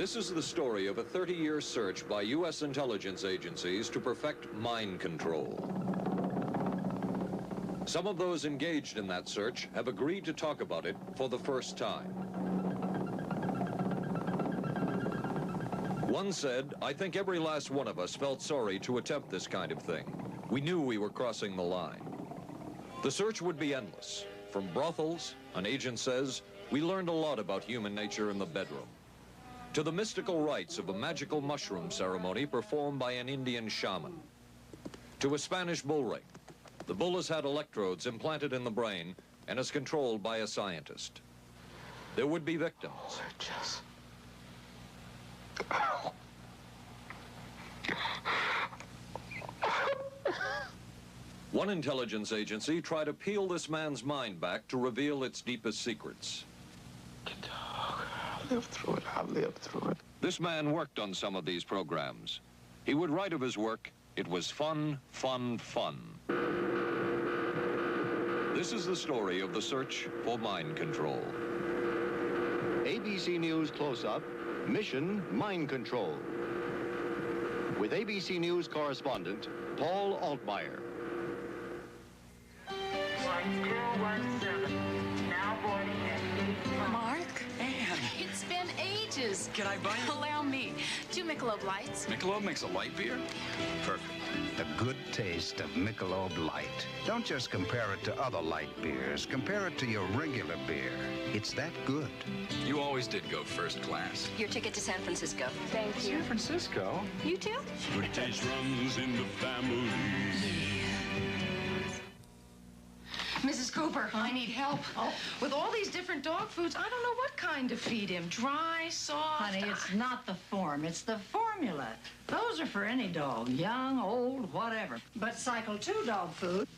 This is the story of a 30-year search by U.S. intelligence agencies to perfect mind control. Some of those engaged in that search have agreed to talk about it for the first time. One said, "I think every last one of us felt sorry to attempt this kind of thing. We knew we were crossing the line." The search would be endless. From brothels, an agent says, we learned a lot about human nature in the bedroom, to the mystical rites of a magical mushroom ceremony performed by an Indian shaman, to a Spanish bull ring. The bull has had electrodes implanted in the brain and is controlled by a scientist. There would be victims. One intelligence agency tried to peel this man's mind back to reveal its deepest secrets. I'll live through it. I'll live through it. This man worked on some of these programs. He would write of his work, "It was fun, fun, fun." This is the story of the search for mind control. ABC News Close-Up, Mission Mind Control. With ABC News correspondent Paul Altmaier. 1017, now boarding at 8. Mark? Anne. It's been ages. Can I buy you? Allow me. 2 Michelob Lights. Michelob makes a light beer? Perfect. The good taste of Michelob Light. Don't just compare it to other light beers. Compare it to your regular beer. It's that good. You always did go first class. Your ticket to San Francisco. Thank you. San Francisco? You too? The taste runs in the family. Mrs. Cooper, I need help. With all these different dog foods, I don't know what kind to feed him. Dry, soft. Honey, it's not the form, it's the formula. Those are for any dog, young, old, whatever. But Cycle 2 dog food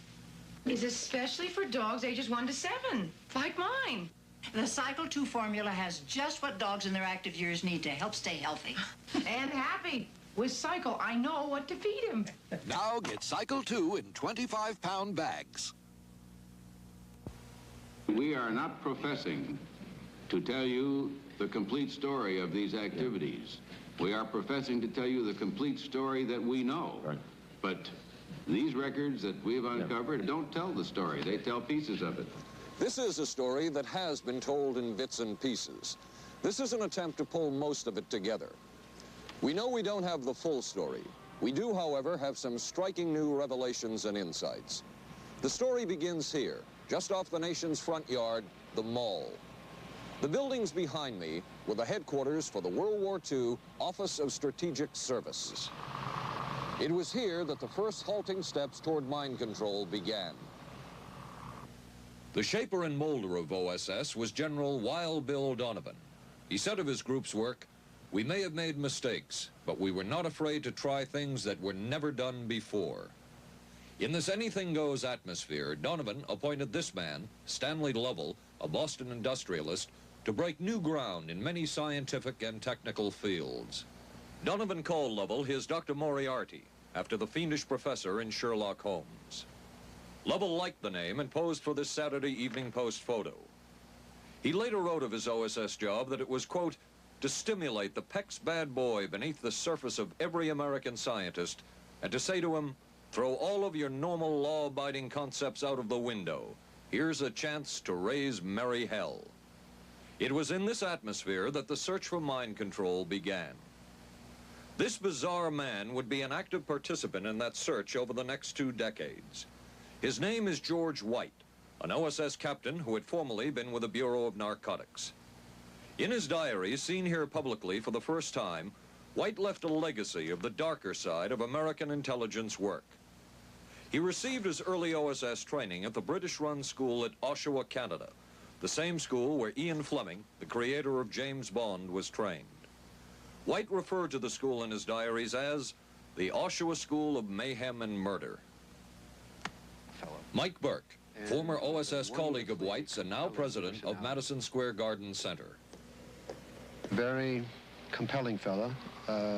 is especially for dogs ages 1 to 7, like mine. The Cycle 2 formula has just what dogs in their active years need to help stay healthy. And happy. With Cycle, I know what to feed him. Now get Cycle 2 in 25-pound bags. We are not professing to tell you the complete story of these activities. We are professing to tell you the complete story that we know. Right. But these records that we've uncovered don't tell the story. They tell pieces of it. This is a story that has been told in bits and pieces. This is an attempt to pull most of it together. We know we don't have the full story. We do, however, have some striking new revelations and insights. The story begins here, just off the nation's front yard, the Mall. The buildings behind me were the headquarters for the World War II Office of Strategic Service. It was here that the first halting steps toward mind control began. The shaper and molder of OSS was General Wild Bill Donovan. He said of his group's work, "We may have made mistakes, but we were not afraid to try things that were never done before." In this anything-goes atmosphere, Donovan appointed this man, Stanley Lovell, a Boston industrialist, to break new ground in many scientific and technical fields. Donovan called Lovell his Dr. Moriarty, after the fiendish professor in Sherlock Holmes. Lovell liked the name and posed for this Saturday Evening Post photo. He later wrote of his OSS job that it was, quote, to stimulate the Peck's bad boy beneath the surface of every American scientist and to say to him, throw all of your normal law-abiding concepts out of the window. Here's a chance to raise merry hell. It was in this atmosphere that the search for mind control began. This bizarre man would be an active participant in that search over the next 2 decades. His name is George White, an OSS captain who had formerly been with the Bureau of Narcotics. In his diary, seen here publicly for the first time, White left a legacy of the darker side of American intelligence work. He received his early OSS training at the British-run school at Oshawa, Canada, the same school where Ian Fleming, the creator of James Bond, was trained. White referred to the school in his diaries as the Oshawa School of Mayhem and Murder. Mike Burke, former OSS colleague of White's and now president of Madison Square Garden Center. Very compelling fellow,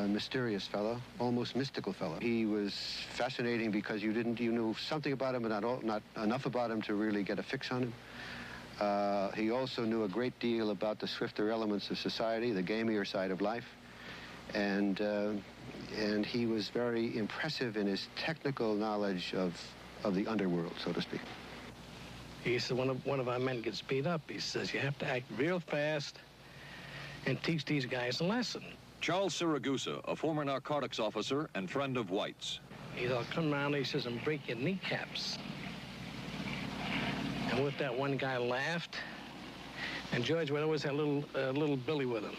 mysterious fellow, almost mystical fellow. He was fascinating because you knew something about him, but not enough about him to really get a fix on him. He also knew a great deal about the swifter elements of society, the gamier side of life, and he was very impressive in his technical knowledge of the underworld, so to speak. He said, one of our men gets beat up. He says, you have to act real fast and teach these guys a lesson. Charles Siragusa, a former narcotics officer and friend of White's. He'll come around, he says, and break your kneecaps. And with that, one guy laughed, and George would always have little Billy with him.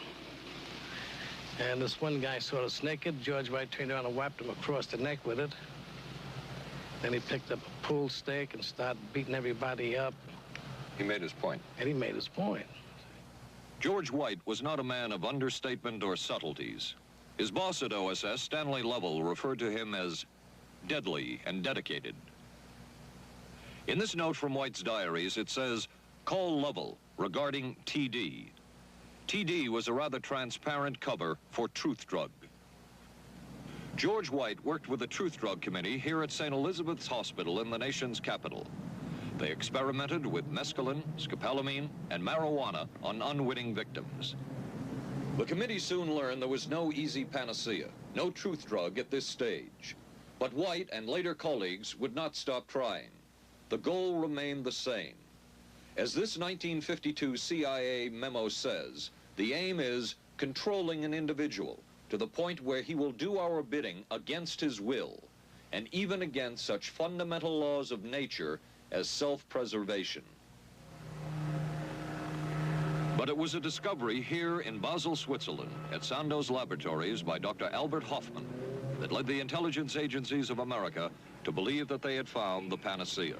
And this one guy sort of naked. George White turned around and whapped him across the neck with it. Then he picked up a pool stick and started beating everybody up. He made his point. And he made his point. George White was not a man of understatement or subtleties. His boss at OSS, Stanley Lovell, referred to him as deadly and dedicated. In this note from White's diaries, it says, call Lovell regarding TD. TD was a rather transparent cover for Truth Drug. George White worked with the Truth Drug Committee here at St. Elizabeth's Hospital in the nation's capital. They experimented with mescaline, scopolamine, and marijuana on unwitting victims. The committee soon learned there was no easy panacea, no truth drug at this stage. But White and later colleagues would not stop trying. The goal remained the same. As this 1952 CIA memo says, the aim is controlling an individual to the point where he will do our bidding against his will, and even against such fundamental laws of nature as self-preservation. But it was a discovery here in Basel, Switzerland, at Sandoz Laboratories by Dr. Albert Hoffman that led the intelligence agencies of America to believe that they had found the panacea.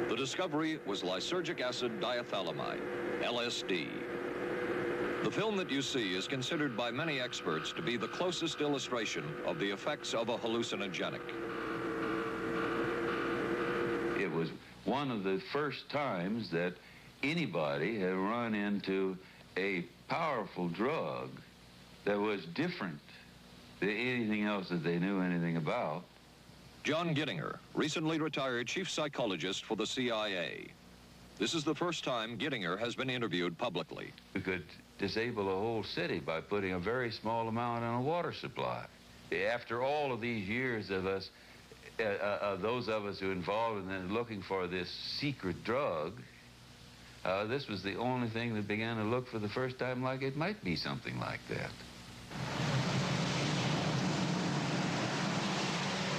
The discovery was lysergic acid diethylamide, LSD. The film that you see is considered by many experts to be the closest illustration of the effects of a hallucinogenic. It was one of the first times that anybody had run into a powerful drug that was different than anything else that they knew anything about. John Gittinger, recently retired chief psychologist for the CIA. This is the first time Gittinger has been interviewed publicly. We could disable a whole city by putting a very small amount on a water supply. After all of these years of us, those of us who were involved in looking for this secret drug, this was the only thing that began to look for the first time like it might be something like that.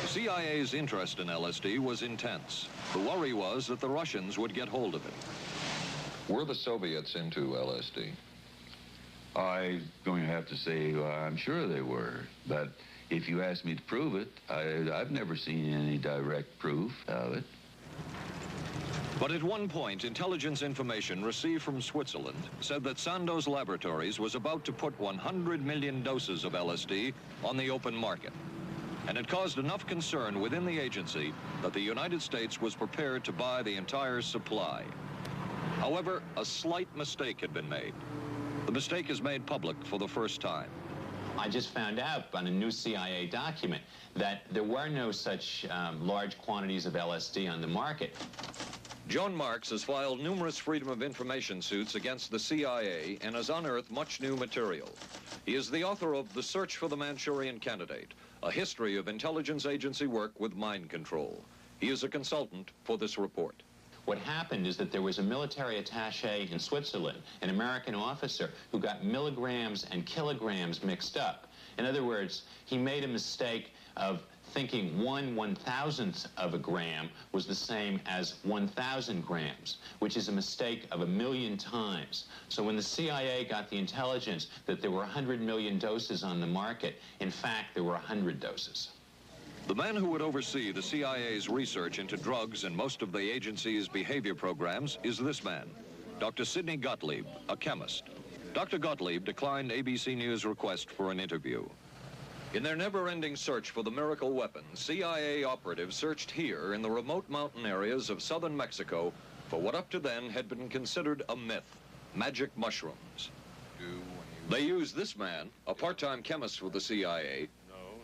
The CIA's interest in LSD was intense. The worry was that the Russians would get hold of it. Were the Soviets into LSD? I'm going to have to say I'm sure they were, but if you ask me to prove it, I've never seen any direct proof of it. But at one point, intelligence information received from Switzerland said that Sandoz Laboratories was about to put 100 million doses of LSD on the open market. And it caused enough concern within the agency that the United States was prepared to buy the entire supply. However, a slight mistake had been made. The mistake is made public for the first time. I just found out on a new CIA document that there were no such large quantities of LSD on the market. John Marks has filed numerous Freedom of Information suits against the CIA and has unearthed much new material. He is the author of The Search for the Manchurian Candidate, a history of intelligence agency work with mind control. He is a consultant for this report. What happened is that there was a military attaché in Switzerland, an American officer, who got milligrams and kilograms mixed up. In other words, he made a mistake of thinking 1/1000th of a gram was the same as 1,000 grams, which is a mistake of 1,000,000 times. So when the CIA got the intelligence that there were 100 million doses on the market, in fact, there were 100 doses. The man who would oversee the CIA's research into drugs and most of the agency's behavior programs is this man, Dr. Sidney Gottlieb, a chemist. Dr. Gottlieb declined ABC News' request for an interview. In their never-ending search for the miracle weapon, CIA operatives searched here in the remote mountain areas of southern Mexico for what up to then had been considered a myth, magic mushrooms. They used this man, a part-time chemist with the CIA,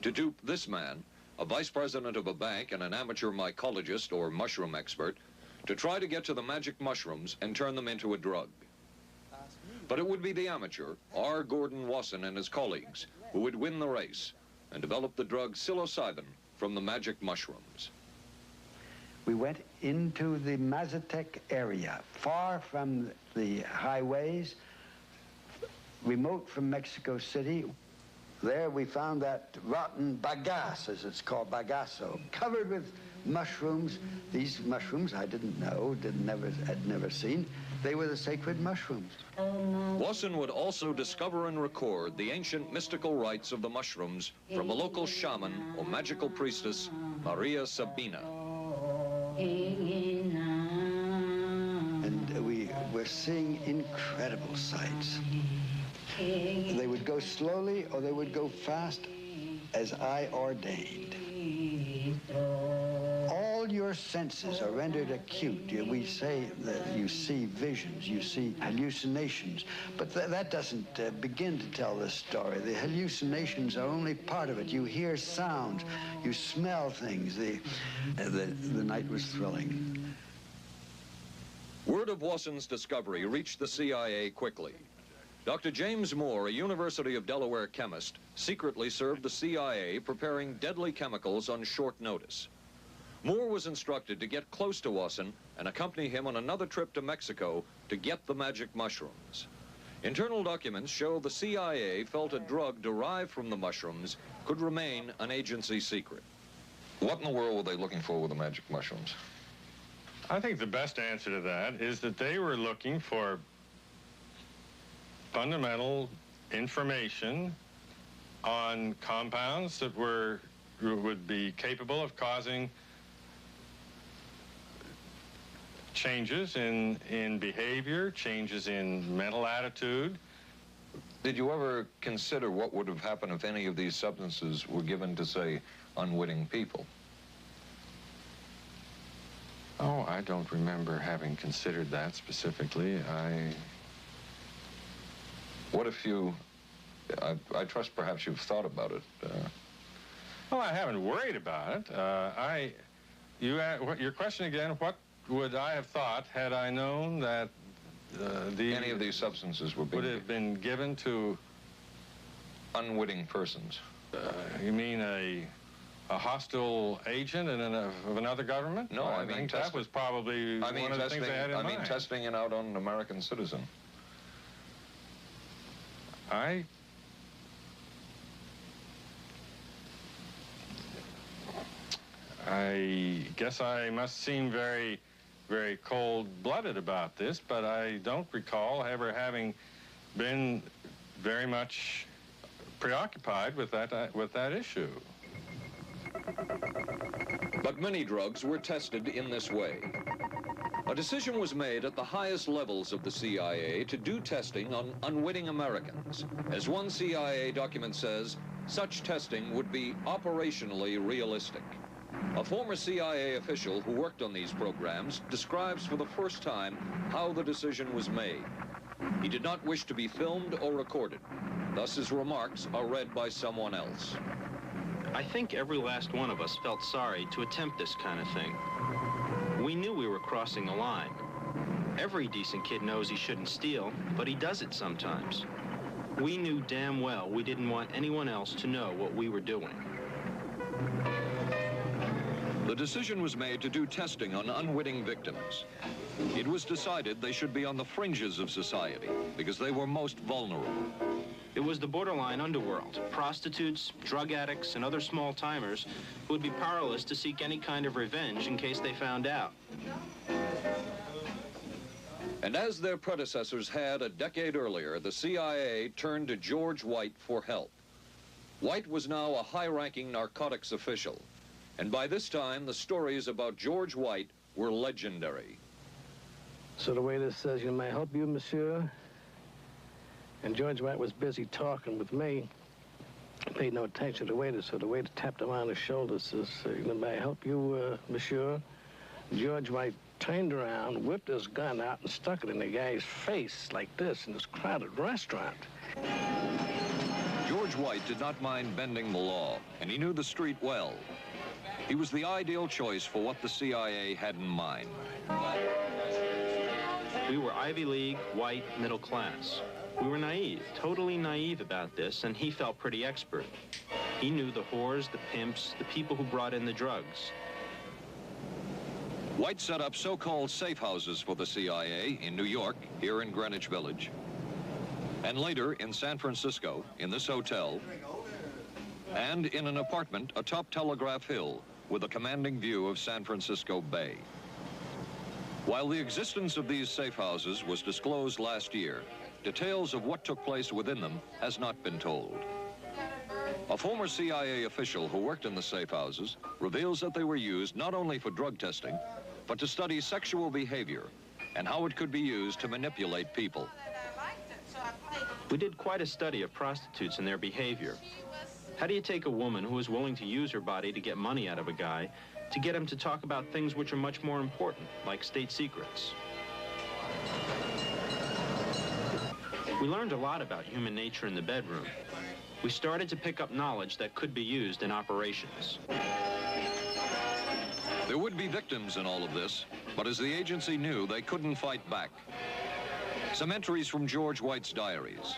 to dupe this man, a vice president of a bank, and an amateur mycologist or mushroom expert to try to get to the magic mushrooms and turn them into a drug. But it would be the amateur, R. Gordon Wasson and his colleagues, who would win the race and develop the drug psilocybin from the magic mushrooms. We went into the Mazatec area, far from the highways, remote from Mexico City. There we found that rotten bagasse, as it's called, bagasso, covered with mushrooms. These mushrooms I didn't know, had never seen. They were the sacred mushrooms. Wasson would also discover and record the ancient mystical rites of the mushrooms from a local shaman or magical priestess, Maria Sabina. And we were seeing incredible sights. They would go slowly or they would go fast as I ordained. All your senses are rendered acute. We say that you see visions, you see hallucinations, but that doesn't begin to tell the story. The hallucinations are only part of it. You hear sounds, you smell things. The night was thrilling. Word of Wasson's discovery reached the CIA quickly. Dr. James Moore, a University of Delaware chemist, secretly served the CIA preparing deadly chemicals on short notice. Moore was instructed to get close to Wasson and accompany him on another trip to Mexico to get the magic mushrooms. Internal documents show the CIA felt a drug derived from the mushrooms could remain an agency secret. What in the world were they looking for with the magic mushrooms? I think the best answer to that is that they were looking for fundamental information on compounds that would be capable of causing changes in behavior, changes in mental attitude. Did you ever consider what would have happened if any of these substances were given to, say, unwitting people? Oh, I don't remember having considered that specifically. What if you, I trust perhaps you've thought about it. Well, I haven't worried about it. Your question again, what would I have thought had I known that any of these substances would have been given to unwitting persons? You mean a hostile agent of another government? No, I mean that was probably one of the things I had in mind. I mean testing it out on an American citizen. I guess I must seem very, very cold-blooded about this, but I don't recall ever having been very much preoccupied with that issue. But many drugs were tested in this way. A decision was made at the highest levels of the CIA to do testing on unwitting Americans. As one CIA document says, such testing would be operationally realistic. A former CIA official who worked on these programs describes for the first time how the decision was made. He did not wish to be filmed or recorded. Thus his remarks are read by someone else. I think every last one of us felt sorry to attempt this kind of thing. We knew we were crossing a line. Every decent kid knows he shouldn't steal, but he does it sometimes. We knew damn well we didn't want anyone else to know what we were doing. The decision was made to do testing on unwitting victims. It was decided they should be on the fringes of society because they were most vulnerable. It was the borderline underworld, prostitutes, drug addicts, and other small-timers who would be powerless to seek any kind of revenge in case they found out. And as their predecessors had a decade earlier, the CIA turned to George White for help. White was now a high-ranking narcotics official, and by this time, the stories about George White were legendary. So the waiter says, "You may help you, monsieur?" And George White was busy talking with me. I paid no attention to the waiter, so the waiter tapped him on the shoulder, says, "May I help you, monsieur?" George White turned around, whipped his gun out, and stuck it in the guy's face like this in this crowded restaurant. George White did not mind bending the law, and he knew the street well. He was the ideal choice for what the CIA had in mind. We were Ivy League, white, middle class. We were naive, totally naive about this, and he felt pretty expert. He knew the whores, the pimps, the people who brought in the drugs. White set up so-called safe houses for the CIA in New York, here in Greenwich Village, and later in San Francisco, in this hotel, and in an apartment atop Telegraph Hill with a commanding view of San Francisco Bay. While the existence of these safe houses was disclosed last year, details of what took place within them has not been told. A former CIA official who worked in the safe houses reveals that they were used not only for drug testing, but to study sexual behavior and how it could be used to manipulate people. We did quite a study of prostitutes and their behavior. How do you take a woman who is willing to use her body to get money out of a guy to get him to talk about things which are much more important, like state secrets? We learned a lot about human nature in the bedroom. We started to pick up knowledge that could be used in operations. There would be victims in all of this, but as the agency knew, they couldn't fight back. Some entries from George White's diaries.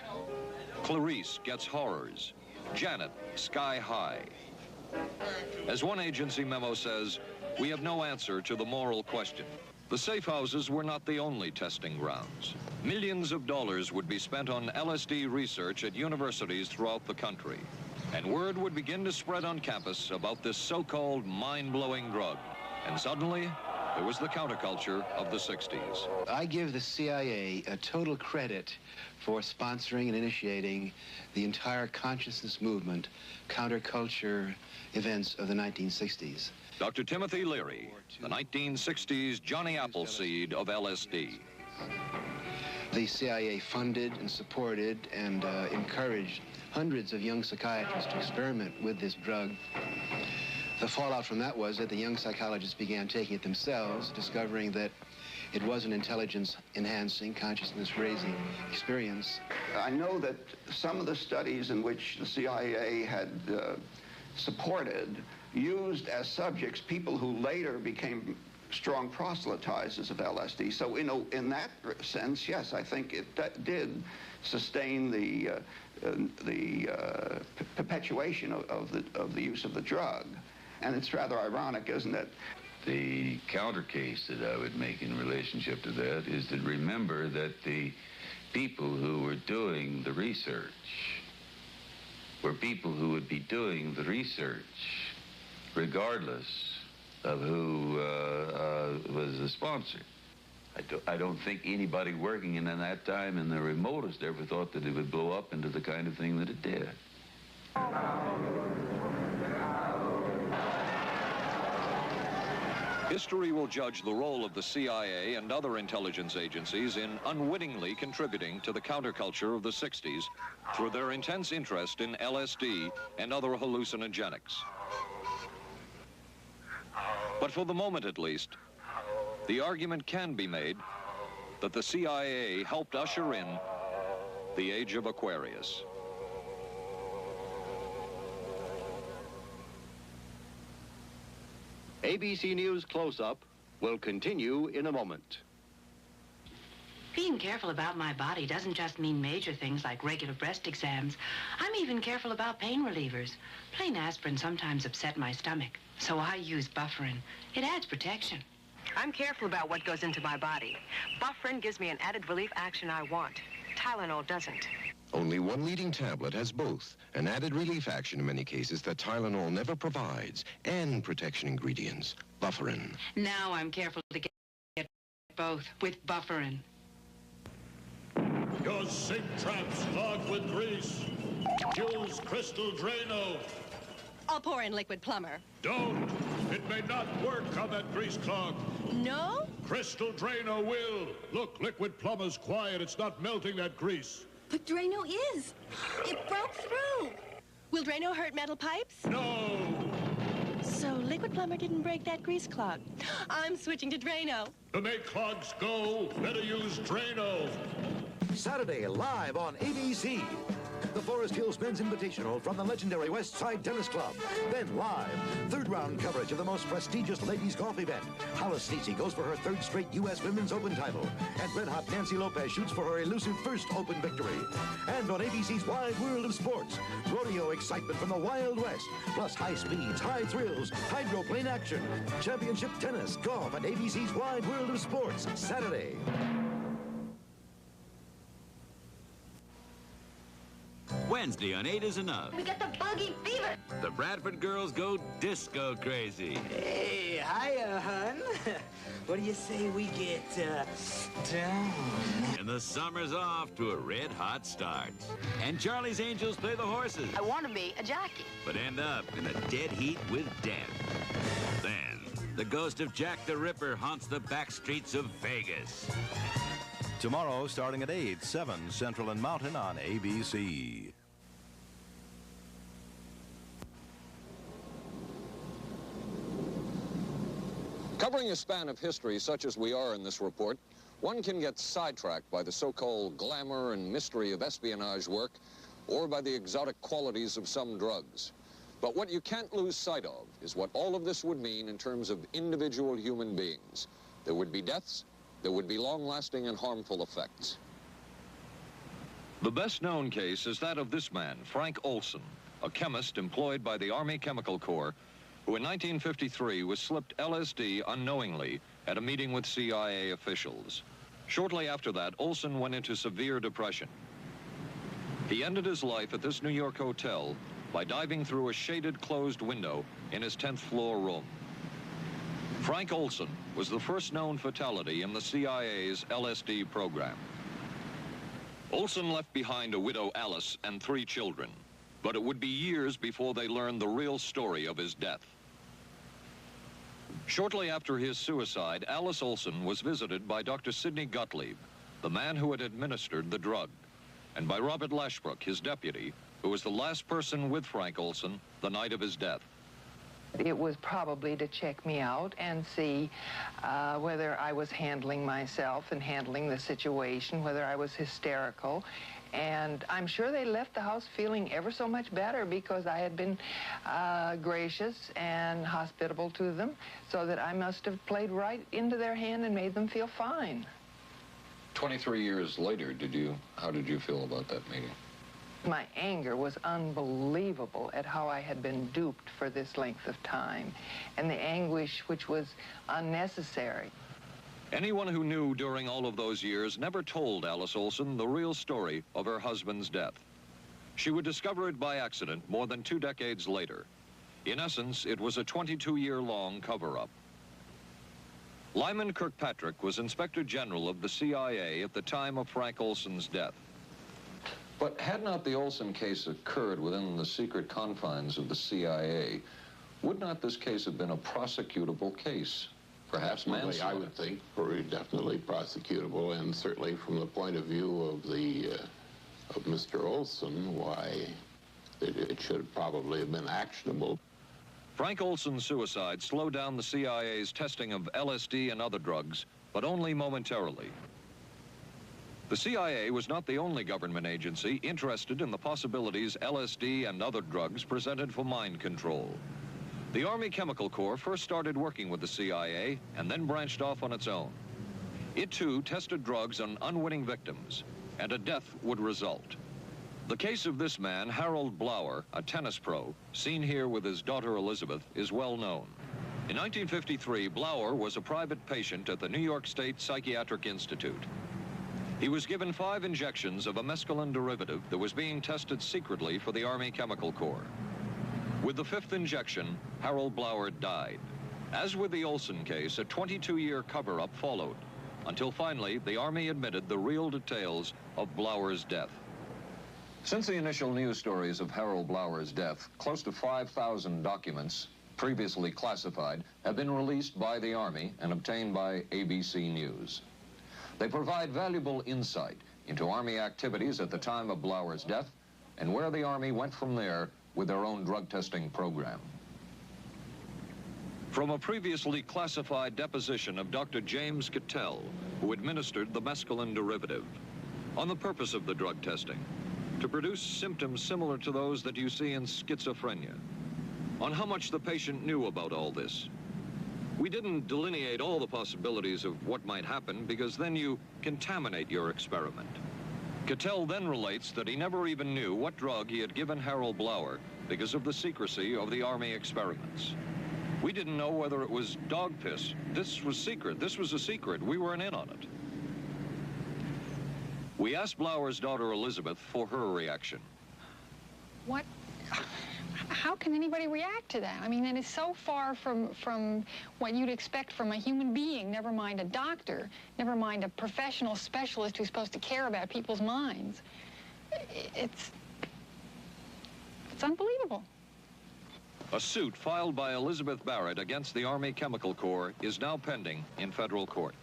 Clarice gets horrors. Janet, sky high. As one agency memo says, we have no answer to the moral question. The safe houses were not the only testing grounds. Millions of dollars would be spent on LSD research at universities throughout the country. And word would begin to spread on campus about this so-called mind-blowing drug. And suddenly, there was the counterculture of the 60s. I give the CIA a total credit for sponsoring and initiating the entire consciousness movement, counterculture events of the 1960s. Dr. Timothy Leary, the 1960s Johnny Appleseed of LSD. The CIA funded and supported and encouraged hundreds of young psychiatrists to experiment with this drug. The fallout from that was that the young psychologists began taking it themselves, discovering that it was an intelligence-enhancing, consciousness-raising experience. I know that some of the studies in which the CIA had supported used as subjects people who later became strong proselytizers of LSD. So, in that sense, yes, I think it did sustain the perpetuation of the use of the drug. And it's rather ironic, isn't it? The counter case that I would make in relationship to that is to remember that the people who were doing the research were people who would be doing the research regardless of who was the sponsor. I don't think anybody working in that time in the remotest ever thought that it would blow up into the kind of thing that it did. History will judge the role of the CIA and other intelligence agencies in unwittingly contributing to the counterculture of the 60s through their intense interest in LSD and other hallucinogenics. But for the moment, at least, the argument can be made that the CIA helped usher in the age of Aquarius. ABC News Close-Up will continue in a moment. Being careful about my body doesn't just mean major things like regular breast exams. I'm even careful about pain relievers. Plain aspirin sometimes upset my stomach, so I use Bufferin. It adds protection. I'm careful about what goes into my body. Bufferin gives me an added relief action I want. Tylenol doesn't. Only one leading tablet has both, an added relief action in many cases that Tylenol never provides, and protection ingredients, Bufferin. Now I'm careful to get both with Bufferin. Your sink trap's clogged with grease. Use Crystal Drano. I'll pour in liquid plumber. Don't. It may not work on that grease clog. No? Crystal Drano will. Look, liquid plumber's quiet. It's not melting that grease. But Drano is. It broke through. Will Drano hurt metal pipes? No. So liquid plumber didn't break that grease clog. I'm switching to Drano. To make clogs go, better use Drano. Saturday live on ABC. the Forest Hills Men's Invitational from the legendary West Side Tennis Club. Then live, third round coverage of the most prestigious ladies golf event. Hollis Stacey goes for her third straight U.S. Women's Open title. And red-hot Nancy Lopez shoots for her elusive first Open victory. And on ABC's Wide World of Sports, rodeo excitement from the Wild West, plus high speeds, high thrills, hydroplane action, championship tennis, golf, and ABC's Wide World of Sports, Saturday. Wednesday on 8 is Enough. We got the buggy fever. The Bradford girls go disco crazy. Hey, hiya, hun. What do you say we get, down? And the summer's off to a red-hot start. And Charlie's Angels play the horses. I want to be a jockey. But end up in a dead heat with death. Then, the ghost of Jack the Ripper haunts the back streets of Vegas. Tomorrow, starting at 8, 7 Central and Mountain on ABC. Covering a span of history such as we are in this report, one can get sidetracked by the so-called glamour and mystery of espionage work or by the exotic qualities of some drugs. But what you can't lose sight of is what all of this would mean in terms of individual human beings. There would be deaths, there would be long-lasting and harmful effects. The best-known case is that of this man, Frank Olson, a chemist employed by the Army Chemical Corps, who in 1953 was slipped LSD unknowingly at a meeting with CIA officials. Shortly after that, Olson went into severe depression. He ended his life at this New York hotel by diving through a shaded closed window in his 10th floor room. Frank Olson was the first known fatality in the CIA's LSD program. Olson left behind a widow, Alice, and 3 children, but it would be years before they learned the real story of his death. Shortly after his suicide, Alice Olson was visited by Dr. Sidney Gottlieb, the man who had administered the drug, and by Robert Lashbrook, his deputy, who was the last person with Frank Olson the night of his death. It was probably to check me out and see whether I was handling myself and handling the situation, whether I was hysterical. And I'm sure they left the house feeling ever so much better because I had been gracious and hospitable to them, so that I must have played right into their hand and made them feel fine. 23 years later, how did you feel about that meeting? My anger was unbelievable at how I had been duped for this length of time, and the anguish which was unnecessary. Anyone who knew during all of those years never told Alice Olson the real story of her husband's death. She would discover it by accident more than 2 decades later. In essence, it was a 22-year-long cover-up. Lyman Kirkpatrick was Inspector General of the CIA at the time of Frank Olson's death. But had not the Olson case occurred within the secret confines of the CIA, would not this case have been a prosecutable case? Perhaps manslaughter? I would think very definitely prosecutable, and certainly from the point of view of of Mr. Olson, why it should probably have been actionable. Frank Olson's suicide slowed down the CIA's testing of LSD and other drugs, but only momentarily. The CIA was not the only government agency interested in the possibilities LSD and other drugs presented for mind control. The Army Chemical Corps first started working with the CIA and then branched off on its own. It too tested drugs on unwitting victims, and a death would result. The case of this man, Harold Blower, a tennis pro, seen here with his daughter Elizabeth, is well known. In 1953, Blower was a private patient at the New York State Psychiatric Institute. He was given 5 injections of a mescaline derivative that was being tested secretly for the Army Chemical Corps. With the 5th injection, Harold Blower died. As with the Olson case, a 22-year cover-up followed, until finally the Army admitted the real details of Blower's death. Since the initial news stories of Harold Blower's death, close to 5,000 documents, previously classified, have been released by the Army and obtained by ABC News. They provide valuable insight into Army activities at the time of Blower's death and where the Army went from there with their own drug testing program. From a previously classified deposition of Dr. James Cattell, who administered the mescaline derivative, on the purpose of the drug testing, to produce symptoms similar to those that you see in schizophrenia. On how much the patient knew about all this. We didn't delineate all the possibilities of what might happen because then you contaminate your experiment. Cattell then relates that he never even knew what drug he had given Harold Blauer because of the secrecy of the Army experiments. We didn't know whether it was dog piss. This was secret. This was a secret. We weren't in on it. We asked Blauer's daughter Elizabeth for her reaction. What? How can anybody react to that? I mean, that is so far from what you'd expect from a human being, never mind a doctor, never mind a professional specialist who's supposed to care about people's minds. It's unbelievable. A suit filed by Elizabeth Barrett against the Army Chemical Corps is now pending in federal court.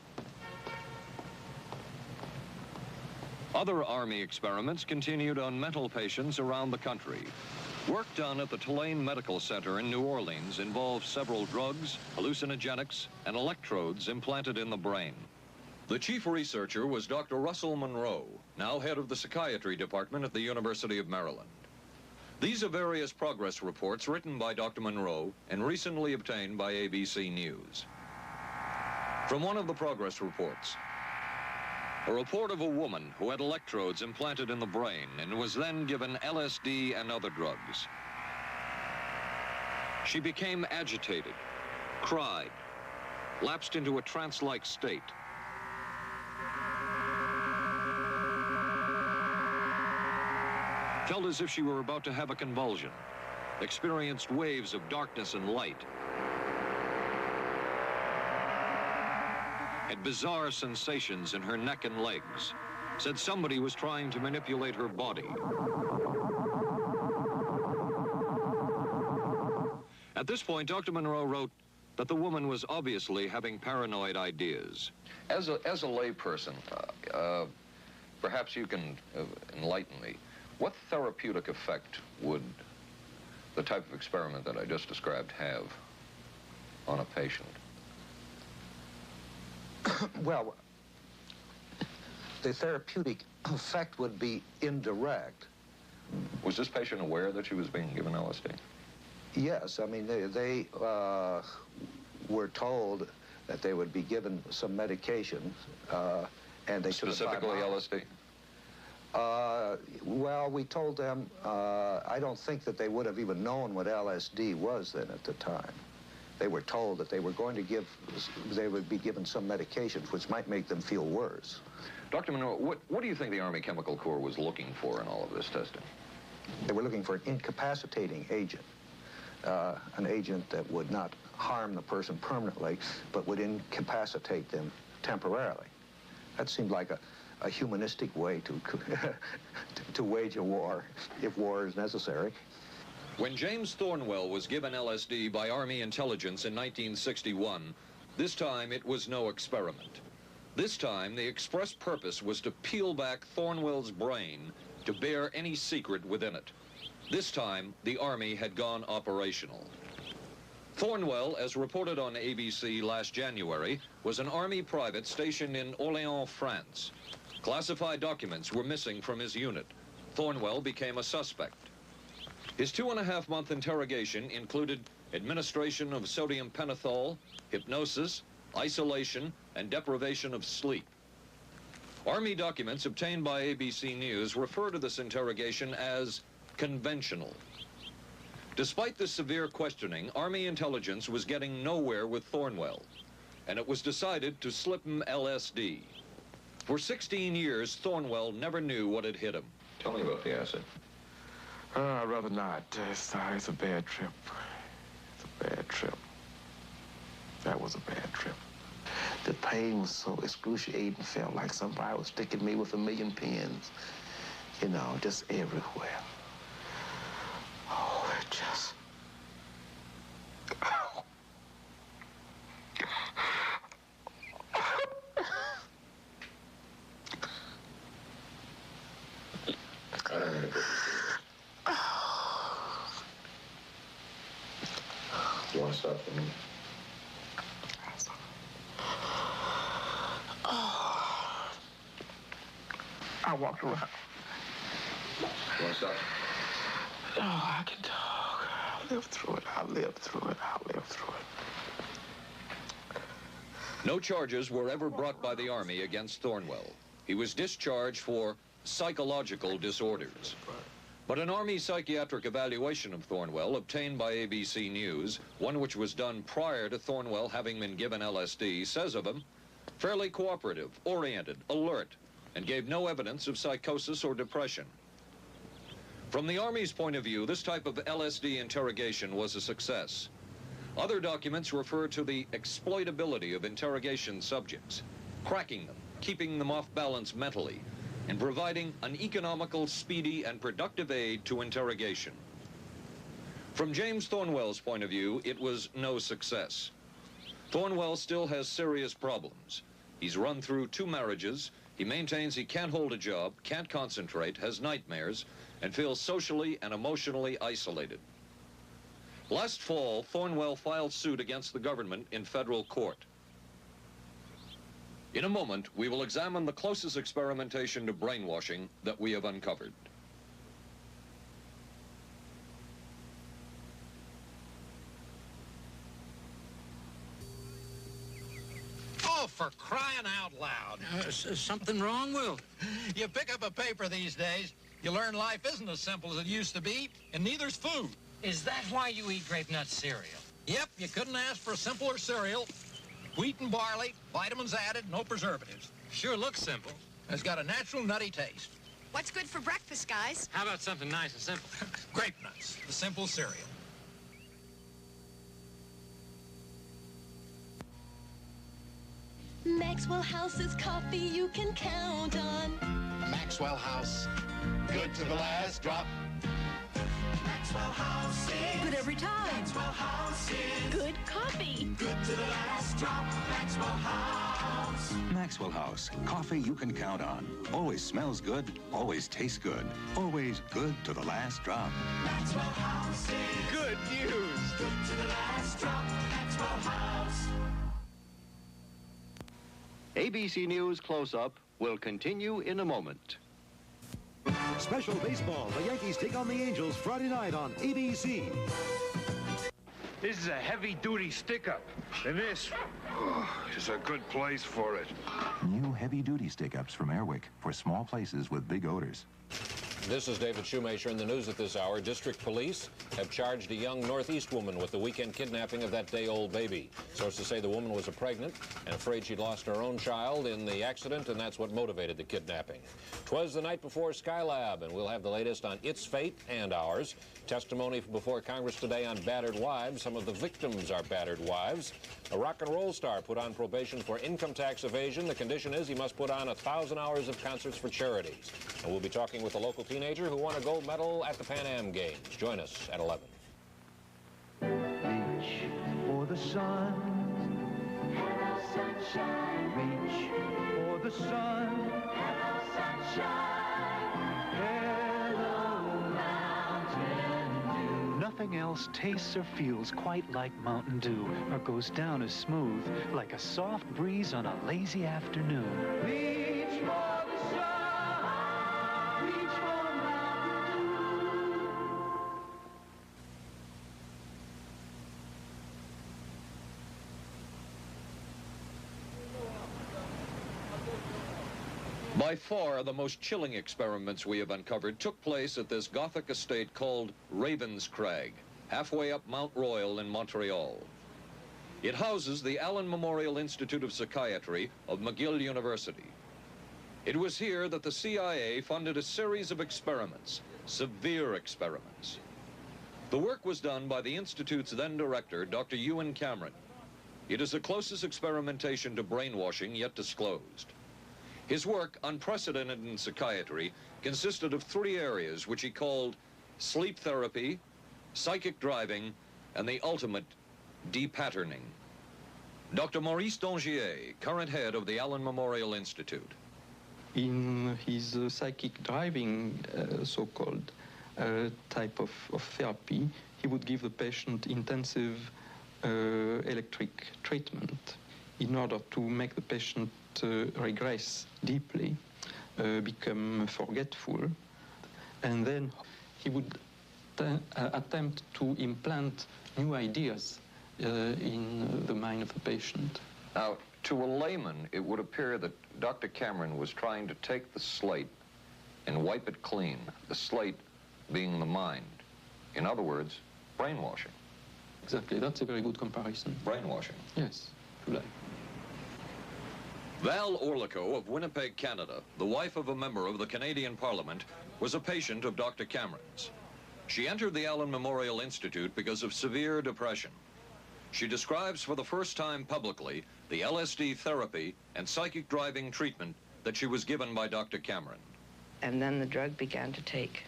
Other Army experiments continued on mental patients around the country. Work done at the Tulane Medical Center in New Orleans involved several drugs, hallucinogenics, and electrodes implanted in the brain. The chief researcher was Dr. Russell Monroe, now head of the psychiatry department at the University of Maryland. These are various progress reports written by Dr. Monroe and recently obtained by ABC News. From one of the progress reports, a report of a woman who had electrodes implanted in the brain and was then given LSD and other drugs. She became agitated, cried, lapsed into a trance-like state. Felt as if she were about to have a convulsion, experienced waves of darkness and light, had bizarre sensations in her neck and legs, said somebody was trying to manipulate her body. At this point, Dr. Monroe wrote that the woman was obviously having paranoid ideas. As a layperson, perhaps you can enlighten me. What therapeutic effect would the type of experiment that I just described have on a patient? Well, the therapeutic effect would be indirect. Was this patient aware that she was being given LSD? Yes, I mean, they were told that they would be given some medication, and they specifically LSD? Well, we told them, I don't think that they would have even known what LSD was then at the time. They were told that they were going to they would be given some medications which might make them feel worse. Dr. Monroe, what do you think the Army Chemical Corps was looking for in all of this testing? They were looking for an incapacitating agent, an agent that would not harm the person permanently, but would incapacitate them temporarily. That seemed like a humanistic way to wage a war, if war is necessary. When James Thornwell was given LSD by Army intelligence in 1961, this time it was no experiment. This time, the express purpose was to peel back Thornwell's brain to bear any secret within it. This time, the Army had gone operational. Thornwell, as reported on ABC last January, was an Army private stationed in Orléans, France. Classified documents were missing from his unit. Thornwell became a suspect. His 2.5-month interrogation included administration of sodium pentothal, hypnosis, isolation, and deprivation of sleep. Army documents obtained by ABC News refer to this interrogation as conventional. Despite the severe questioning, Army intelligence was getting nowhere with Thornwell, and it was decided to slip him LSD. For 16 years, Thornwell never knew what had hit him. Tell me about the acid. I'd rather not. It's a bad trip. It's a bad trip. That was a bad trip. The pain was so excruciating, felt like somebody was sticking me with 1,000,000 pins, you know, just everywhere. Oh, it just... Oh. Do you want to stop for a minute? I walked around. You want to stop? Oh, I can talk. I'll live through it. I'll live through it. I'll live through it. No charges were ever brought by the Army against Thornwell. He was discharged for psychological disorders. But an Army psychiatric evaluation of Thornwell obtained by ABC News, one which was done prior to Thornwell having been given LSD, says of him, fairly cooperative, oriented, alert, and gave no evidence of psychosis or depression. From the Army's point of view, this type of LSD interrogation was a success. Other documents refer to the exploitability of interrogation subjects, cracking them, keeping them off balance mentally, and providing an economical, speedy, and productive aid to interrogation. From James Thornwell's point of view, it was no success. Thornwell still has serious problems. He's run through 2 marriages. He maintains he can't hold a job, can't concentrate, has nightmares, and feels socially and emotionally isolated. Last fall, Thornwell filed suit against the government in federal court. In a moment, we will examine the closest experimentation to brainwashing that we have uncovered. Oh, for crying out loud. Something wrong, Will? You pick up a paper these days, you learn life isn't as simple as it used to be, and neither's food. Is that why you eat grape nut cereal? Yep, you couldn't ask for a simpler cereal. Wheat and barley, vitamins added, no preservatives. Sure looks simple. It's got a natural nutty taste. What's good for breakfast, guys? How about something nice and simple? Grape nuts, the simple cereal. Maxwell House's coffee you can count on. Maxwell House, good to the last drop. Maxwell House is good every time. Maxwell House is good coffee. Good to the last drop. Maxwell House. Maxwell House, coffee you can count on. Always smells good, always tastes good. Always good to the last drop. Maxwell House is good news. Good to the last drop. Maxwell House. ABC News Close-Up will continue in a moment. Special baseball. The Yankees take on the Angels Friday night on ABC. This is a heavy-duty stick-up, and this is a good place for it. New heavy-duty stick-ups from Airwick for small places with big odors. This is David Shoemaker in the news at this hour. District police have charged a young Northeast woman with the weekend kidnapping of that day-old baby. Sources say the woman was pregnant and afraid she'd lost her own child in the accident, and that's what motivated the kidnapping. 'Twas the night before Skylab, and we'll have the latest on its fate and ours. Testimony before Congress today on battered wives. Some of the victims are battered wives. A rock and roll star put on probation for income tax evasion. The condition is he must put on 1,000 hours of concerts for charities. And we'll be talking with a local teenager who won a gold medal at the Pan Am Games. Join us at 11. Reach for the sun. Hello, sunshine. Reach for the sun. Hello, sunshine. Hello, Mountain Dew. Nothing else tastes or feels quite like Mountain Dew, or goes down as smooth like a soft breeze on a lazy afternoon. Reach for the sun. Reach for Mountain Dew. By far, the most chilling experiments we have uncovered took place at this Gothic estate called Ravenscrag, halfway up Mount Royal in Montreal. It houses the Allen Memorial Institute of Psychiatry of McGill University. It was here that the CIA funded a series of experiments, severe experiments. The work was done by the Institute's then director, Dr. Ewan Cameron. It is the closest experimentation to brainwashing yet disclosed. His work, unprecedented in psychiatry, consisted of 3 areas which he called sleep therapy, psychic driving, and the ultimate depatterning. Dr. Maurice Dongier, current head of the Allen Memorial Institute. In his psychic driving, so-called type of therapy, he would give the patient intensive electric treatment in order to make the patient regress deeply, become forgetful. and then he would attempt to implant new ideas in the mind of the patient. Now, to a layman, it would appear that Dr. Cameron was trying to take the slate and wipe it clean, the slate being the mind. In other words, brainwashing. Exactly, that's a very good comparison. Brainwashing. Yes, if you like. Val Orlico of Winnipeg, Canada, the wife of a member of the Canadian Parliament, was a patient of Dr. Cameron's. She entered the Allen Memorial Institute because of severe depression. She describes for the first time publicly the LSD therapy and psychic driving treatment that she was given by Dr. Cameron. And then the drug began to take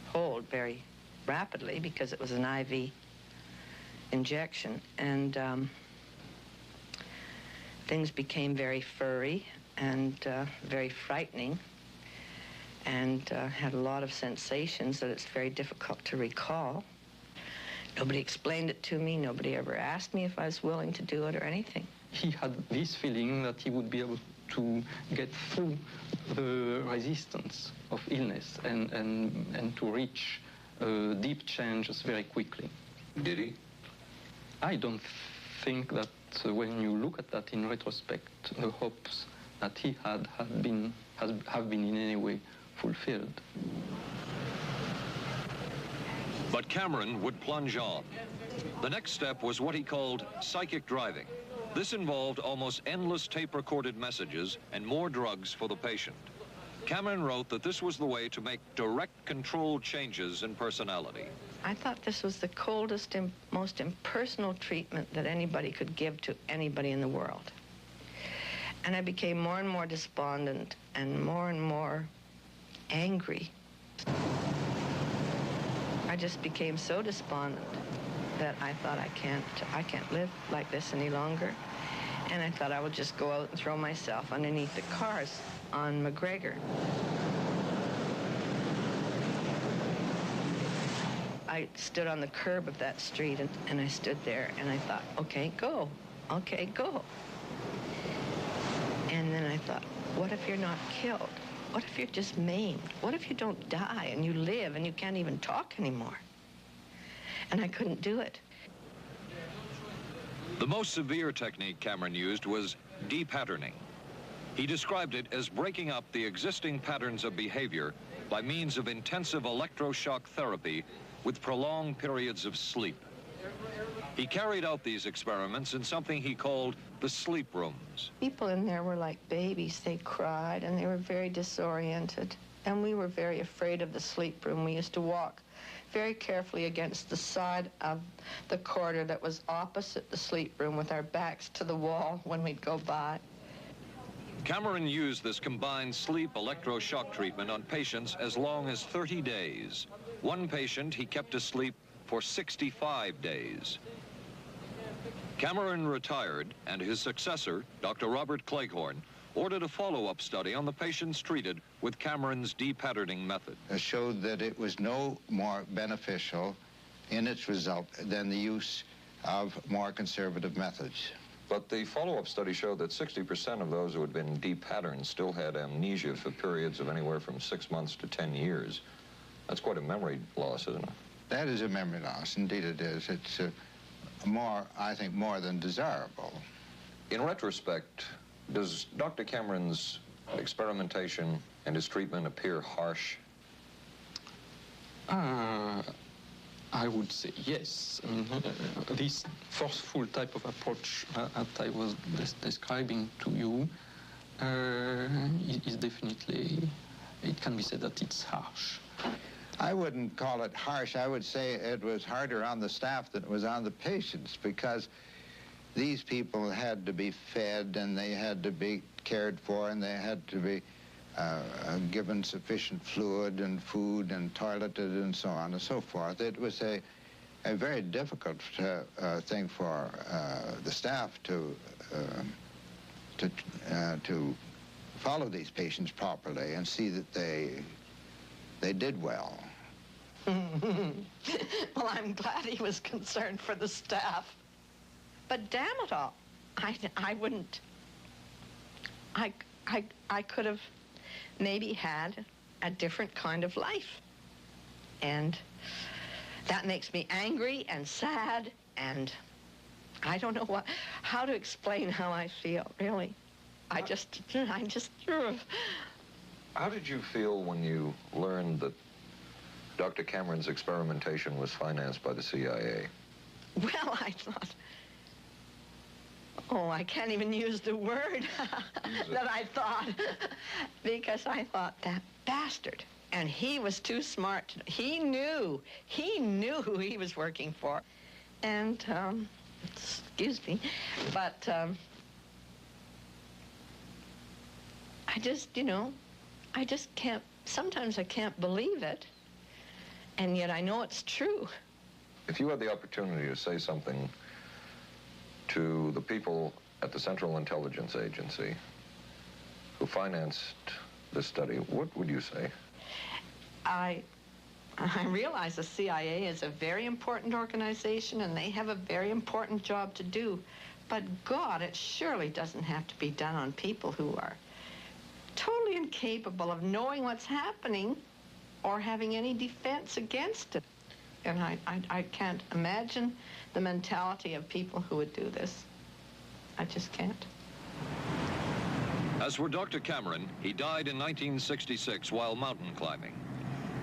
hold very rapidly because it was an IV injection, and things became very furry and very frightening, and had a lot of sensations that it's very difficult to recall. Nobody explained it to me. Nobody ever asked me if I was willing to do it or anything. He had this feeling that he would be able to get through the resistance of illness and to reach deep changes very quickly. Did he? I don't think that when you look at that in retrospect, the hopes that he had have been in any way fulfilled. But Cameron would plunge on. The next step was what he called psychic driving. This involved almost endless tape-recorded messages and more drugs for the patient. Cameron wrote that this was the way to make direct control changes in personality. I thought this was the coldest and most impersonal treatment that anybody could give to anybody in the world. And I became more and more despondent and more angry. I just became so despondent that I thought I can't live like this any longer. And I thought I would just go out and throw myself underneath the cars on McGregor. I stood on the curb of that street, and I stood there, and I thought, okay, go. Okay, go. And then I thought, what if you're not killed? What if you're just maimed? What if you don't die and you live and you can't even talk anymore? And I couldn't do it. The most severe technique Cameron used was de-patterning. He described it as breaking up the existing patterns of behavior by means of intensive electroshock therapy with prolonged periods of sleep. He carried out these experiments in something he called the sleep rooms. People in there were like babies. They cried, and they were very disoriented. And we were very afraid of the sleep room. We used to walk very carefully against the side of the corridor that was opposite the sleep room with our backs to the wall when we'd go by. Cameron used this combined sleep electroshock treatment on patients as long as 30 days. One patient he kept asleep for 65 days. Cameron retired, and his successor, Dr. Robert Cleghorn, ordered a follow-up study on the patients treated with Cameron's de-patterning method. It showed that it was no more beneficial in its result than the use of more conservative methods. But the follow-up study showed that 60% of those who had been de-patterned still had amnesia for periods of anywhere from 6 months to 10 years. That's quite a memory loss, isn't it? That is a memory loss. Indeed it is. It's I think, more than desirable. In retrospect, does Dr. Cameron's experimentation and his treatment appear harsh? I would say yes. I mean, this forceful type of approach that I was describing to you is definitely, it can be said that it's harsh. I wouldn't call it harsh. I would say it was harder on the staff than it was on the patients, because these people had to be fed, and they had to be cared for, and they had to be given sufficient fluid and food and toileted and so on and so forth. It was a very difficult thing for the staff to follow these patients properly and see that they did well. Well, I'm glad he was concerned for the staff. But damn it all, I wouldn't. I could have maybe had a different kind of life. And that makes me angry and sad, and I don't know how to explain how I feel, really. I just. How did you feel when you learned that Dr. Cameron's experimentation was financed by the CIA? Well, I thought, oh, I can't even use the word that I thought, because I thought, that bastard. And he was too smart. He knew who he was working for. And, excuse me, but I just, I just can't, sometimes I can't believe it, and yet I know it's true. If you had the opportunity to say something to the people at the Central Intelligence Agency who financed this study, what would you say? I realize the CIA is a very important organization, and they have a very important job to do. But God, it surely doesn't have to be done on people who are totally incapable of knowing what's happening or having any defense against it. And I can't imagine the mentality of people who would do this. I just can't. As for Dr. Cameron, he died in 1966 while mountain climbing.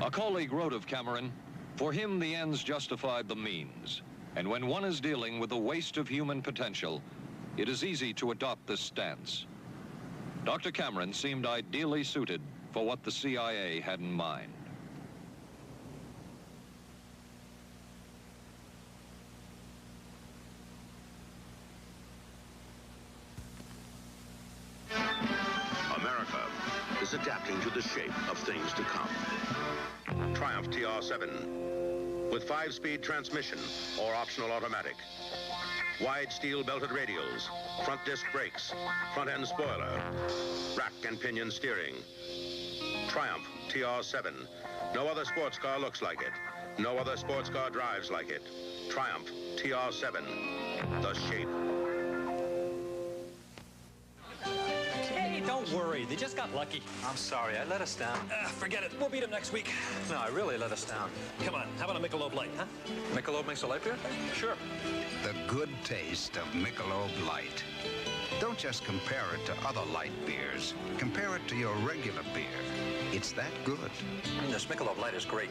A colleague wrote of Cameron, "For him, the ends justified the means. And when one is dealing with the waste of human potential, it is easy to adopt this stance." Dr. Cameron seemed ideally suited for what the CIA had in mind. America is adapting to the shape of things to come. Triumph TR7 with 5-speed transmission or optional automatic. Wide steel belted radials, front disc brakes, front end spoiler, rack and pinion steering. Triumph TR7. No other sports car looks like it. No other sports car drives like it. Triumph TR7. The shape. Hey, don't worry. They just got lucky. I'm sorry. I let us down. Forget it. We'll beat them next week. No, I really let us down. Come on. How about a Michelob Light, huh? Michelob makes a light beer? Sure. The good taste of Michelob Light. Don't just compare it to other light beers. Compare it to your regular beer. It's that good. This Michelob Light is great.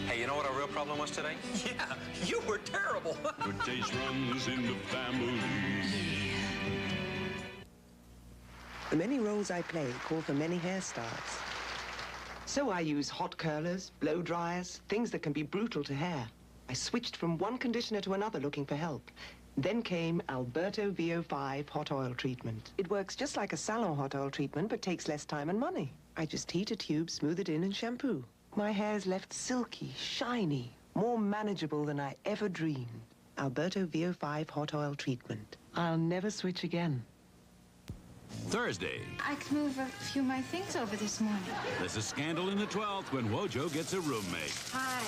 Hey, you know what our real problem was today? Yeah, you were terrible. Good taste runs in the family. The many roles I play call for many hairstyles. So I use hot curlers, blow dryers, things that can be brutal to hair. I switched from one conditioner to another looking for help. Then came Alberto VO5 hot oil treatment. It works just like a salon hot oil treatment, but takes less time and money. I just heat a tube, smooth it in, and shampoo. My hair's left silky, shiny, more manageable than I ever dreamed. Alberto VO5 hot oil treatment. I'll never switch again. Thursday. I could move a few of my things over this morning. There's a scandal in the 12th when Wojo gets a roommate. Hi.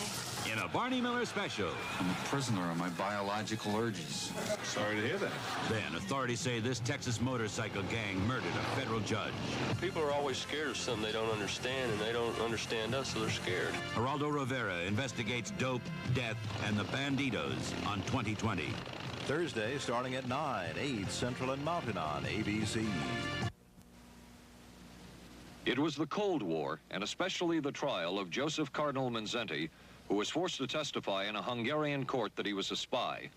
In a Barney Miller special. I'm a prisoner of my biological urges. Sorry to hear that. Then authorities say this Texas motorcycle gang murdered a federal judge. People are always scared of something they don't understand, and they don't understand us, so they're scared. Geraldo Rivera investigates dope, death, and the banditos on 2020. Thursday, starting at 9, 8 Central and Mountain on ABC. It was the Cold War, and especially the trial of Joseph Cardinal Mindszenty, who was forced to testify in a Hungarian court that he was a spy.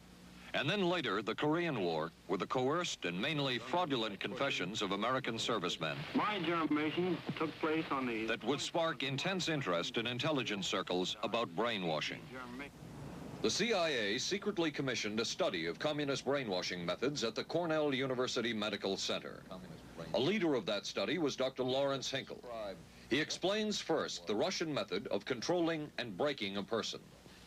And then later, the Korean War, with the coerced and mainly fraudulent confessions of American servicemen. My information took place on the... that would spark intense interest in intelligence circles about brainwashing. The CIA secretly commissioned a study of communist brainwashing methods at the Cornell University Medical Center. A leader of that study was Dr. Lawrence Hinkle. He explains first the Russian method of controlling and breaking a person.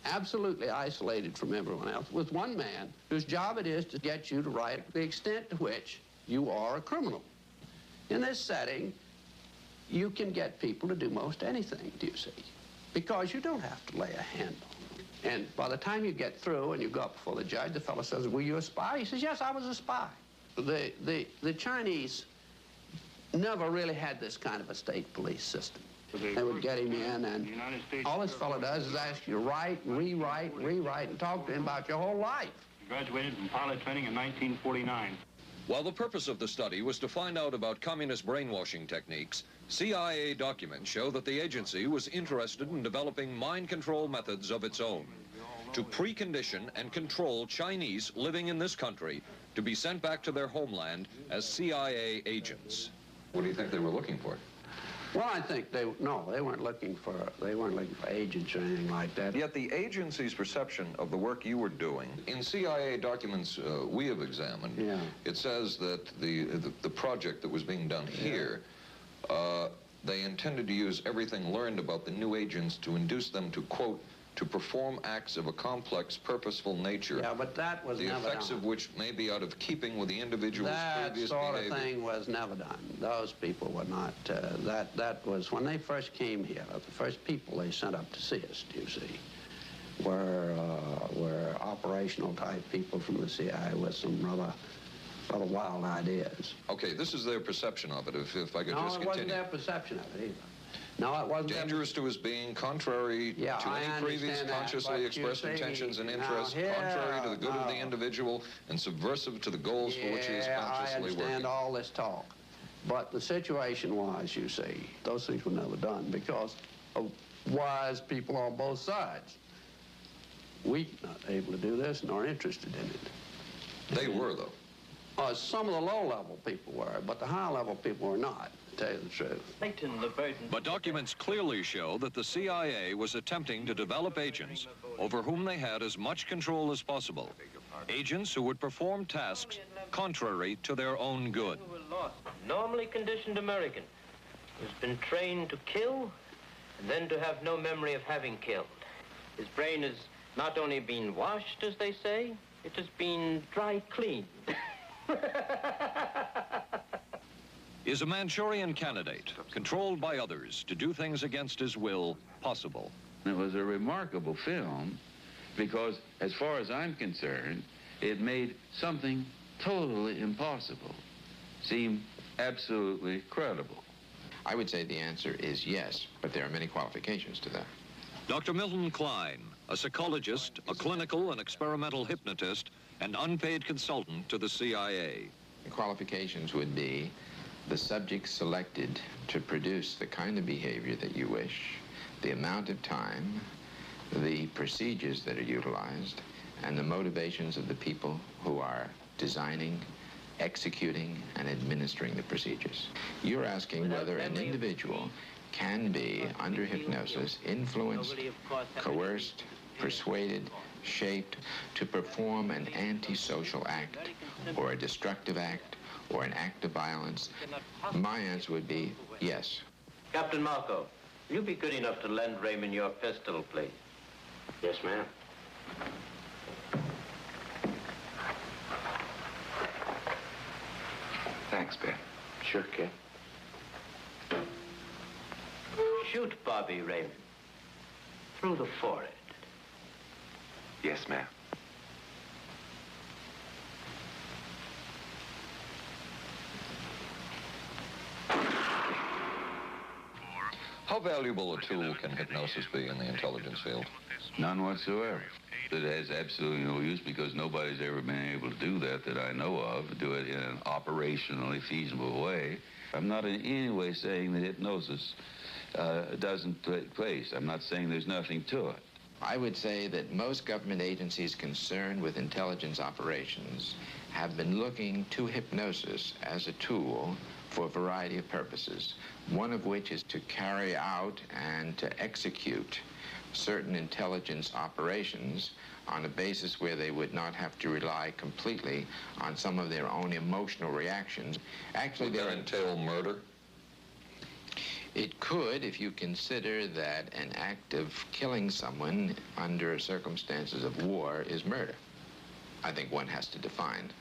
Absolutely isolated from everyone else, with one man whose job it is to get you to write the extent to which you are a criminal. In this setting, you can get people to do most anything, do you see? Because you don't have to lay a hand on them. And by the time you get through and you go up before the judge, the fellow says, "Were you a spy?" He says, "Yes, I was a spy." The Chinese never really had this kind of a state police system. They would get him in, and all this fellow does is ask you to write, rewrite, and talk to him about your whole life. He graduated from pilot training in 1949. While the purpose of the study was to find out about communist brainwashing techniques, CIA documents show that the agency was interested in developing mind control methods of its own to precondition and control Chinese living in this country to be sent back to their homeland as CIA agents. What do you think they were looking for? Well, I think they weren't looking for agents or anything like that. Yet the agency's perception of the work you were doing, in CIA documents we have examined, it says that the project that was being done here, they intended to use everything learned about the new agents to induce them to, quote, to perform acts of a complex, purposeful nature. Yeah, but that was the never effects done. of which may be out of keeping with the individual's previous That sort behavior. of thing was never done. Those people were not, that was, when they first came here, the first people they sent up to see us, you see, were operational type people from the CIA with some rather wild ideas. Okay, this is their perception of it, if I could just continue. No, it wasn't their perception of it either. No, it wasn't. Dangerous to his being, contrary to any previous consciously expressed intentions and interests, contrary to the good of the individual, and subversive to the goals for which he is consciously working. I understand all this talk. But the situation was, you see, those things were never done because of wise people on both sides. We not able to do this nor interested in it. They were, though. Some of the low-level people were, but the high-level people were not. To tell you the truth. But documents clearly show that the CIA was attempting to develop agents over whom they had as much control as possible. Agents who would perform tasks contrary to their own good. Normally conditioned American who's been trained to kill and then to have no memory of having killed. His brain has not only been washed, as they say, it has been dry cleaned. Is a Manchurian candidate, controlled by others to do things against his will, possible? It was a remarkable film because, as far as I'm concerned, it made something totally impossible seem absolutely credible. I would say the answer is yes, but there are many qualifications to that. Dr. Milton Klein, a psychologist, a clinical and experimental hypnotist, and unpaid consultant to the CIA. The qualifications would be the subject selected to produce the kind of behavior that you wish, the amount of time, the procedures that are utilized, and the motivations of the people who are designing, executing, and administering the procedures. You're asking whether an individual can be, under hypnosis, influenced, coerced, persuaded, shaped to perform an antisocial act, or a destructive act, or an act of violence. My answer would be yes. Captain Marco, will you be good enough to lend Raymond your pistol, please? Yes, ma'am. Thanks, Ben. Sure, kid. Shoot Bobby, Raymond. Through the forehead. Yes, ma'am. How valuable a tool can hypnosis be in the intelligence field? None whatsoever. It has absolutely no use because nobody's ever been able to do that I know of, do it in an operationally feasible way. I'm not in any way saying that hypnosis doesn't take place. I'm not saying there's nothing to it. I would say that most government agencies concerned with intelligence operations have been looking to hypnosis as a tool for a variety of purposes, one of which is to carry out and to execute certain intelligence operations on a basis where they would not have to rely completely on some of their own emotional reactions. Actually, would that entail murder? It could, if you consider that an act of killing someone under circumstances of war is murder. I think one has to define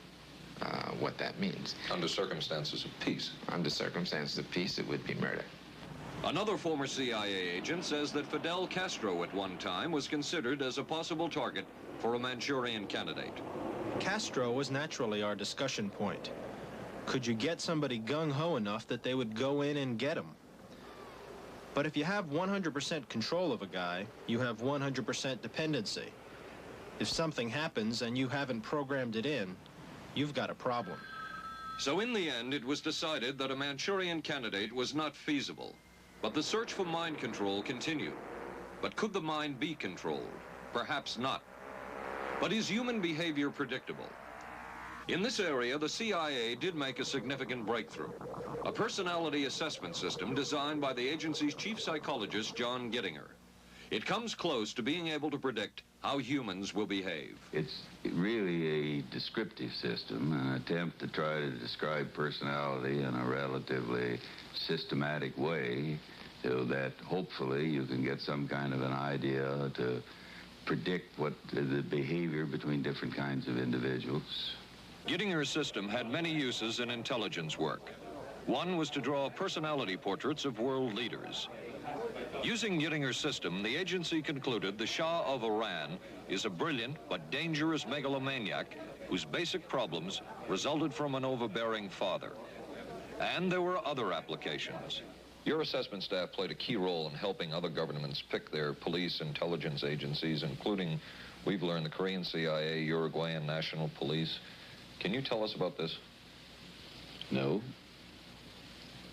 what that means. Under circumstances of peace? Under circumstances of peace, it would be murder. Another former CIA agent says that Fidel Castro at one time was considered as a possible target for a Manchurian candidate. Castro was naturally our discussion point. Could you get somebody gung-ho enough that they would go in and get him? But if you have 100% control of a guy, you have 100% dependency. If something happens and you haven't programmed it in, you've got a problem. So in the end, it was decided that a Manchurian candidate was not feasible. But the search for mind control continued. But could the mind be controlled? Perhaps not. But is human behavior predictable? In this area, the CIA did make a significant breakthrough. A personality assessment system designed by the agency's chief psychologist, John Gittinger. It comes close to being able to predict how humans will behave. It's really a descriptive system, an attempt to try to describe personality in a relatively systematic way so that hopefully you can get some kind of an idea to predict what the behavior between different kinds of individuals. Gittinger's system had many uses in intelligence work. One was to draw personality portraits of world leaders. Using Gittinger's system, the agency concluded the Shah of Iran is a brilliant but dangerous megalomaniac whose basic problems resulted from an overbearing father. And there were other applications. Your assessment staff played a key role in helping other governments pick their police intelligence agencies, including, we've learned, the Korean CIA, Uruguayan National Police. Can you tell us about this? No.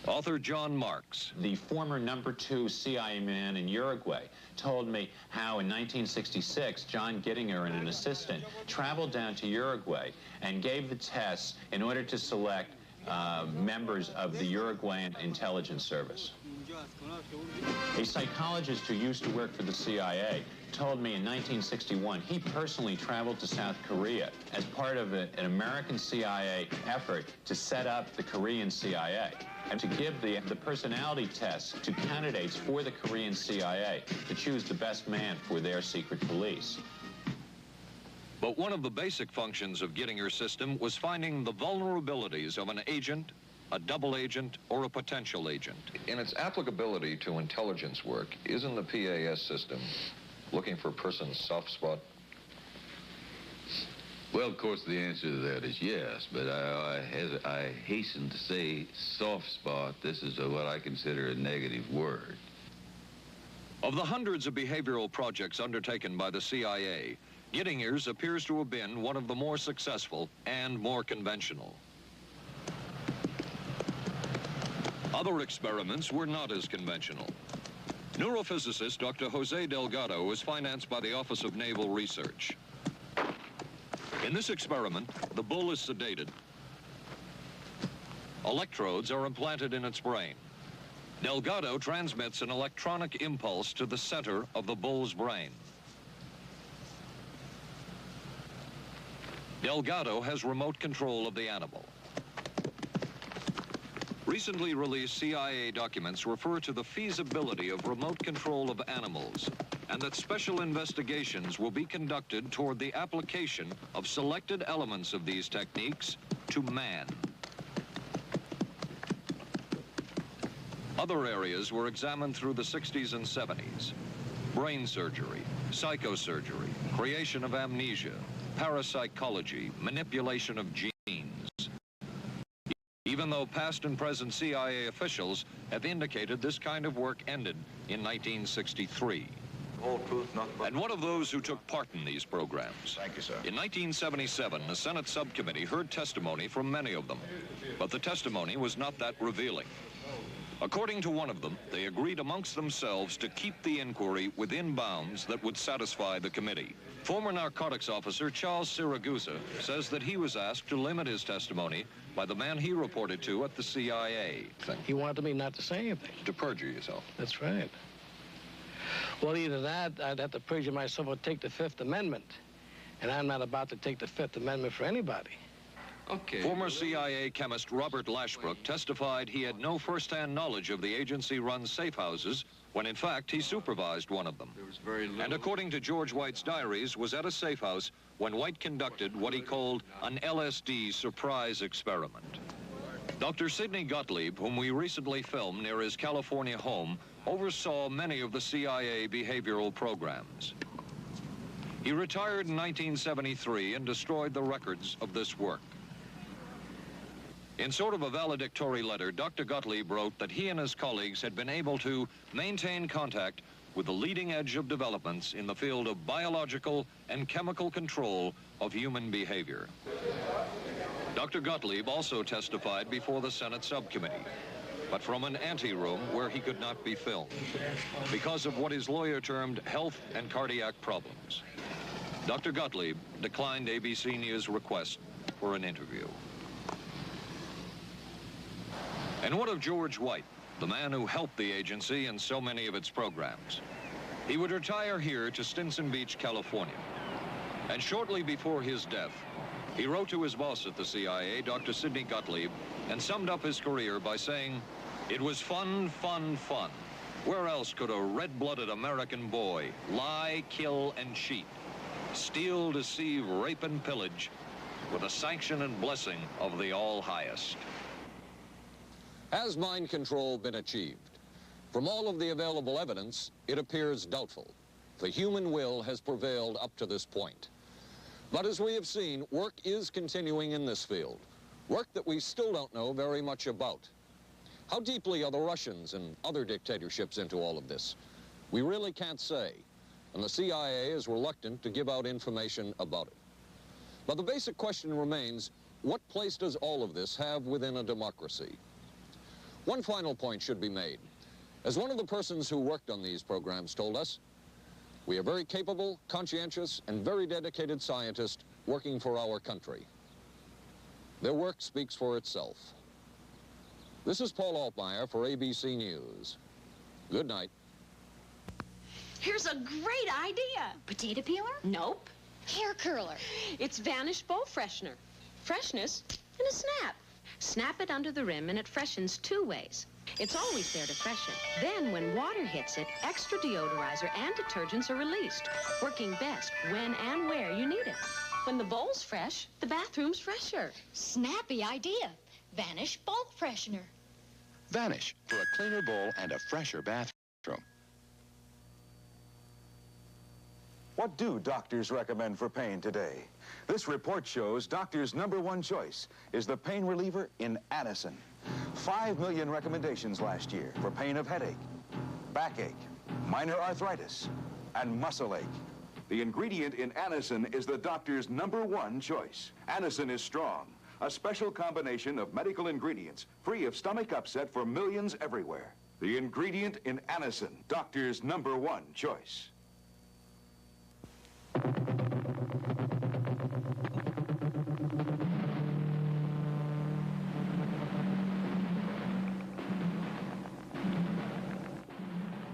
Author John Marks. The former #2 CIA man in Uruguay told me how in 1966, John Gittinger and an assistant traveled down to Uruguay and gave the tests in order to select members of the Uruguayan intelligence service. A psychologist who used to work for the CIA told me in 1961 he personally traveled to South Korea as part of an American CIA effort to set up the Korean CIA and to give the personality tests to candidates for the Korean CIA to choose the best man for their secret police. But one of the basic functions of Gittinger's system was finding the vulnerabilities of an agent, a double agent, or a potential agent. In its applicability to intelligence work, isn't the PAS system looking for a person's soft spot? Well, of course, the answer to that is yes, but I hasten to say soft spot. This is what I consider a negative word. Of the hundreds of behavioral projects undertaken by the CIA, Gittinger's appears to have been one of the more successful and more conventional. Other experiments were not as conventional. Neurophysicist Dr. Jose Delgado was financed by the Office of Naval Research. In this experiment, the bull is sedated. Electrodes are implanted in its brain. Delgado transmits an electronic impulse to the center of the bull's brain. Delgado has remote control of the animal. Recently released CIA documents refer to the feasibility of remote control of animals and that special investigations will be conducted toward the application of selected elements of these techniques to man. Other areas were examined through the 60s and 70s. Brain surgery, psychosurgery, creation of amnesia, parapsychology, manipulation of genes. Even though past and present CIA officials have indicated this kind of work ended in 1963. Whole truth, nothing but... And one of those who took part in these programs. Thank you, sir. In 1977, a Senate subcommittee heard testimony from many of them, but the testimony was not that revealing. According to one of them, they agreed amongst themselves to keep the inquiry within bounds that would satisfy the committee. Former narcotics officer Charles Siragusa says that he was asked to limit his testimony by the man he reported to at the CIA. He wanted me not to say anything. To perjure yourself. That's right. Well, either that, I'd have to perjure myself or take the Fifth Amendment. And I'm not about to take the Fifth Amendment for anybody. Okay. Former CIA chemist Robert Lashbrook testified he had no first-hand knowledge of the agency-run safe houses when, in fact, he supervised one of them. There was very little... And according to George White's diaries, was at a safe house when White conducted what he called an LSD surprise experiment. Dr. Sidney Gottlieb, whom we recently filmed near his California home, oversaw many of the CIA behavioral programs. He retired in 1973 and destroyed the records of this work. In sort of a valedictory letter, Dr. Gottlieb wrote that he and his colleagues had been able to maintain contact with the leading edge of developments in the field of biological and chemical control of human behavior. Dr. Gottlieb also testified before the Senate subcommittee, but from an anteroom where he could not be filmed because of what his lawyer termed health and cardiac problems. Dr. Gottlieb declined ABC News' request for an interview. And what of George White, the man who helped the agency in so many of its programs? He would retire here to Stinson Beach, California. And shortly before his death, he wrote to his boss at the CIA, Dr. Sidney Gottlieb, and summed up his career by saying, "It was fun, fun, fun. Where else could a red-blooded American boy lie, kill, and cheat, steal, deceive, rape, and pillage with the sanction and blessing of the All-Highest?" Has mind control been achieved? From all of the available evidence, it appears doubtful. The human will has prevailed up to this point. But as we have seen, work is continuing in this field, work that we still don't know very much about. How deeply are the Russians and other dictatorships into all of this? We really can't say, and the CIA is reluctant to give out information about it. But the basic question remains, what place does all of this have within a democracy? One final point should be made. As one of the persons who worked on these programs told us, we are very capable, conscientious, and very dedicated scientists working for our country. Their work speaks for itself. This is Paul Altmaier for ABC News. Good night. Here's a great idea. Potato peeler? Nope. Hair curler. It's Vanish Bowl Freshener. Freshness in a snap. Snap it under the rim and it freshens 2 ways. It's always there to freshen. Then when water hits it, extra deodorizer and detergents are released, working best when and where you need it. When the bowl's fresh, the bathroom's fresher. Snappy idea. Vanish bowl freshener. Vanish for a cleaner bowl and a fresher bathroom. What do doctors recommend for pain today? This report shows doctors' #1 choice is the pain reliever in Anacin. 5 million recommendations last year for pain of headache, backache, minor arthritis, and muscle ache. The ingredient in Anacin is the doctor's #1 choice. Anacin is strong, a special combination of medical ingredients free of stomach upset for millions everywhere. The ingredient in Anacin, doctor's #1 choice.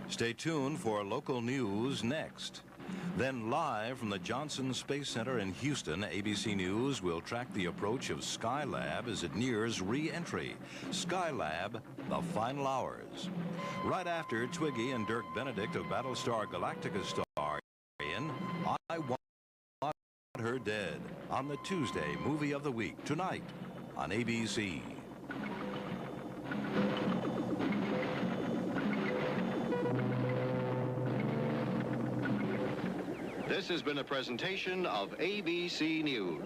Stay tuned for local news next. Then live from the Johnson Space Center in Houston, ABC News will track the approach of Skylab as it nears re-entry. Skylab, the final hours. Right after Twiggy and Dirk Benedict of Battlestar Galactica star in I Want Her Dead on the Tuesday Movie of the Week, tonight on ABC. This has been a presentation of ABC News.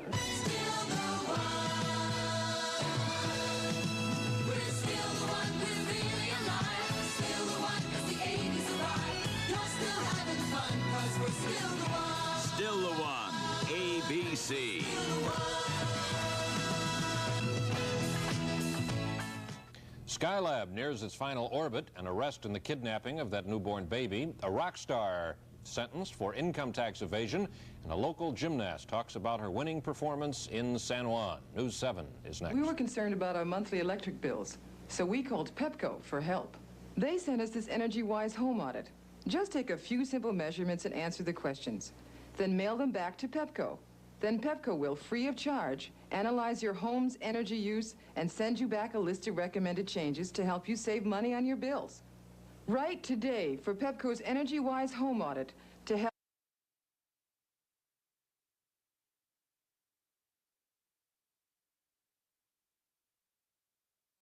Still the one, ABC. Skylab nears its final orbit. An arrest in the kidnapping of that newborn baby. A rock star sentenced for income tax evasion, and a local gymnast talks about her winning performance in San Juan. News 7 is next. We were concerned about our monthly electric bills, so we called Pepco for help. They sent us this energy-wise home audit. Just take a few simple measurements and answer the questions. Then mail them back to Pepco. Then Pepco will, free of charge, analyze your home's energy use and send you back a list of recommended changes to help you save money on your bills. Write today for Pepco's energy-wise home audit to help